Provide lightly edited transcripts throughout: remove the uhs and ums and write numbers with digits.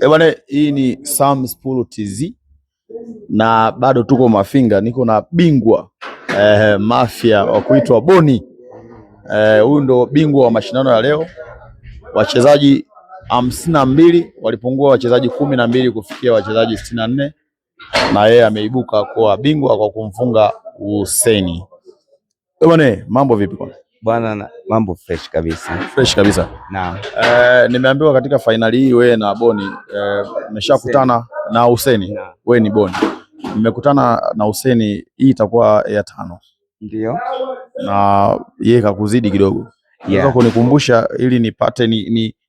Bwana, hii ni Sam Spulu TZ na bado tuko Mafinga, niko na bingwa Mafia wa kuitwa Boni. Huyu ndo bingwa wa mashindano ya leo. Wachezaji 52 walipungua wachezaji 12 kufikia wachezaji 64, na yeye ameibuka kuwa bingwa kwa kumfunga Hussein. Bwana, mambo vipi bwana? Bwana, mambo fresh kabisa. Fresh kabisa. Naam. Nimeambiwa katika finali hii wewe na Boni mmeshakutana na Hussein. Wewe ni Boni. Nimekutana na Hussein, hii itakuwa ya 5. Ndio. Na yeye kakuzidi kidogo. Unaweza kunikumbusha ili nipate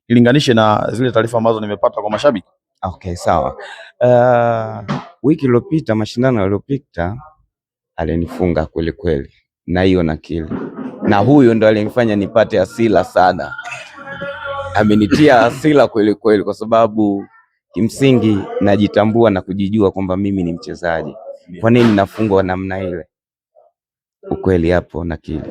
nilinganishe na zile taarifa ambazo nimepata kwa mashabiki? Okay, sawa. Wiki iliyopita, mashindano yaliyopita alinifunga kweli kweli. Na hiyo nakili. Na huyo ndo alinifanya nipate hasira sana. Amenitia hasira kweli kweli kwa sababu kimsingi najitambua na kujijua kwamba mimi ni mchezaji. Kwa nini nafungwa namna ile? Ukweli hapo nakili.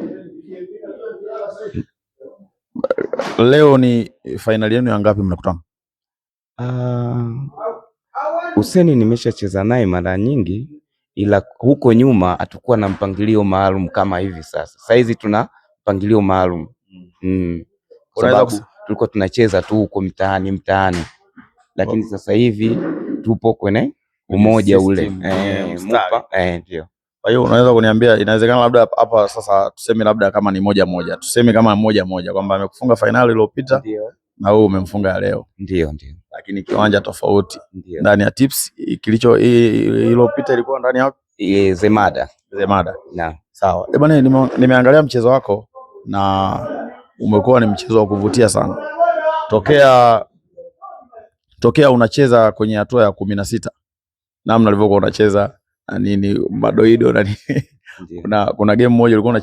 Leo ni finali yenu ya ngapi mnakutana? Hussein nimeshacheza naye mara nyingi, ila huko nyuma hatakuwa na mpangilio maalum kama hivi sasa. Sasa hizi tuna mpangilio maalum. Kwa sababu tulikuwa tunacheza tu huko mtaani. Lakini sasa hivi tupo kwenye umoja ule. Ndio. Kwa hiyo unaweza kuniambia inawezekana labda hapa sasa tuseme labda kama ni moja tuseme kama moja kwamba amekufunga finali iliyopita na wewe umemfunga leo. Ndio. Lakini kiwanja tofauti. Ndani ya Tips kilicho iliyopita ilikuwa ndani ya Zemada. Naam. Sawa. Bwana, nimeangalia mchezo wako na umekuwa ni mchezo wa kuvutia sana. Tokea unacheza kwenye hatua ya 16. Namna ulivyokuwa unacheza na nini madoido na nini. Kuna game moja ulikuwa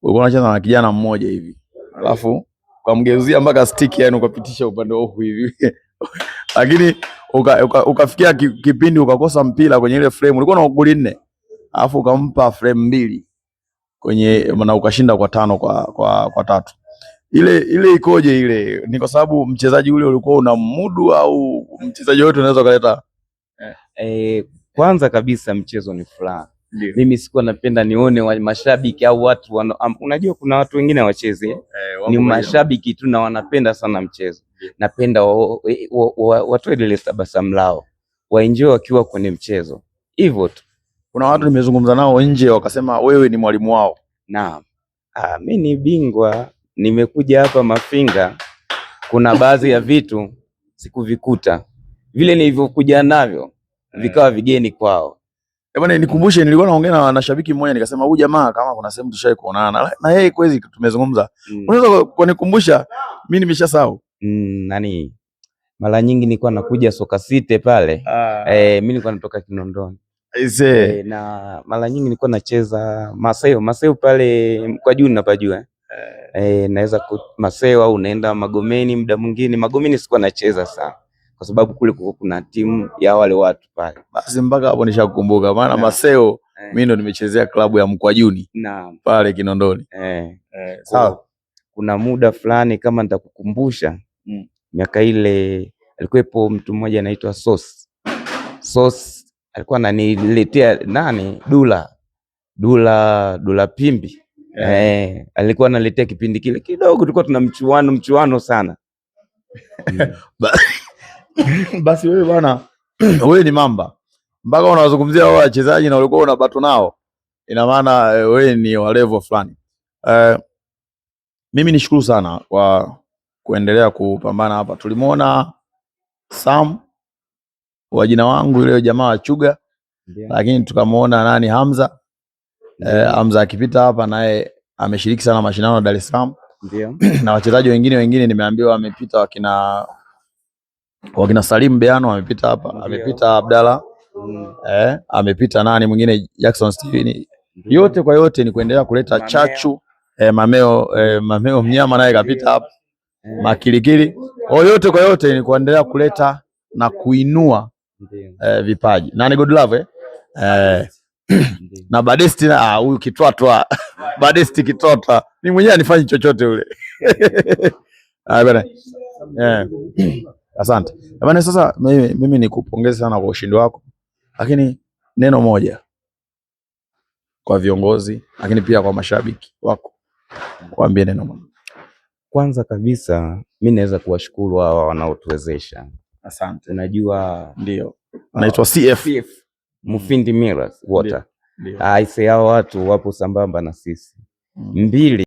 unacheza na kijana mmoja hivi. Alafu ukamgeuzia mpaka stick, yani ukapitisha upande wako hivi. Lakini ukafikia kipindi ukakosa mpira kwenye ile frame. Ulikuwa na goli 4. Alafu ukampa frame 2 kwenye na ukashinda kwa 5 kwa 3. Ile ikoje ile? Ni kwa sababu mchezaji ule ulikuwa unamudu au mchezaji wote unaweza kuleta? Kwanza kabisa mchezo ni furaha. Mimi sikuwa napenda nione mashabiki au watu unajua kuna watu wengine wacheze ni mashabiki tu na wanapenda sana mchezo. Napenda watu ile tabasamu lao, waenjoy wakiwa kwenye mchezo. Hivyo tu. Kuna watu nimezungumza nao nje wakasema wewe ni mwalimu wao. Naam. Mimi ni bingwa, nimekuja hapa Mafinga. Kuna baadhi ya vitu sikuvikuta. Vile nilivyokuja navyo vikawa vigeni kwao. Bwana, nikumbushe nilikuwa naongea na shabiki mmoja nikasema huyu jamaa kama kuna sehemu tushawahi kuonana na yeye kweli tumezungumza. Unaweza kunikumbusha? Mimi nimeshasahau. Nani? Mara nyingi nilikuwa nakuja Soka City pale. Mimi nilikuwa natoka Kinondoni. Na mara nyingi nilikuwa nacheza Maseo pale kwa juu ninapajua. Naweza Maseo au unaenda Magomeni muda mwingine. Magomeni sikuwa nacheza sana kwa sababu kule kuna timu ya wale watu pale. Basi mpaka hapo nishakukumbuka maana Maseo mimi ndo nimechezea klabu ya Mkwajuni pale Kinondoni. Sawa. Kuna muda fulani kama nitakukumbusha, miaka ile alikuwepo mtu mmoja anaitwa Sauce alikuwa ananiletea Dula Pimbi. Alikuwa analetea kipindi kile kidogo tulikuwa tuna mchuano sana. Basi wewe bwana, wewe ni mamba. Mpaka unawazungumzia wao wachezaji na ulikuwa unabato nao. Ina maana wewe ni wa level fulani. Mimi nishukuru sana kwa kuendelea kupambana hapa. Tulimuona Sam wa jina wangu yule jamaa wa Chuga. Lakini tukamuona Hamza. Hamza akipita hapa naye ameshiriki sana mashindano Dar es Salaam. Ndio. Na wachezaji wengine nimeambiwa wamepita wakina Salim Beano amepita hapa. Amepita Abdalla. Amepita mwingine Jackson Steven. Yote kwa yote ni kuendelea kuleta chachu. Mameo Mnyama naye kapita hapa. Makilikili. Yote kwa yote ni kuendelea kuleta na kuinua vipaji. Na ni good love na Badesti huyu kitwatwa. Badesti kitwatwa. Ni mwenyewe anifanye chochote ule. Bwana. Asante. Bwana, sasa mimi nikupongeze sana kwa ushindi wako, lakini neno moja kwa viongozi, lakini pia kwa mashabiki wako, waambie neno moja. Kwanza kabisa mimi naweza kuwashukuru hawa wanaotuwezesha. Asante. Unajua ndio anaitwa CF Mufindi Millers Water. Aise, hao watu wapo sambamba na sisi. Mbili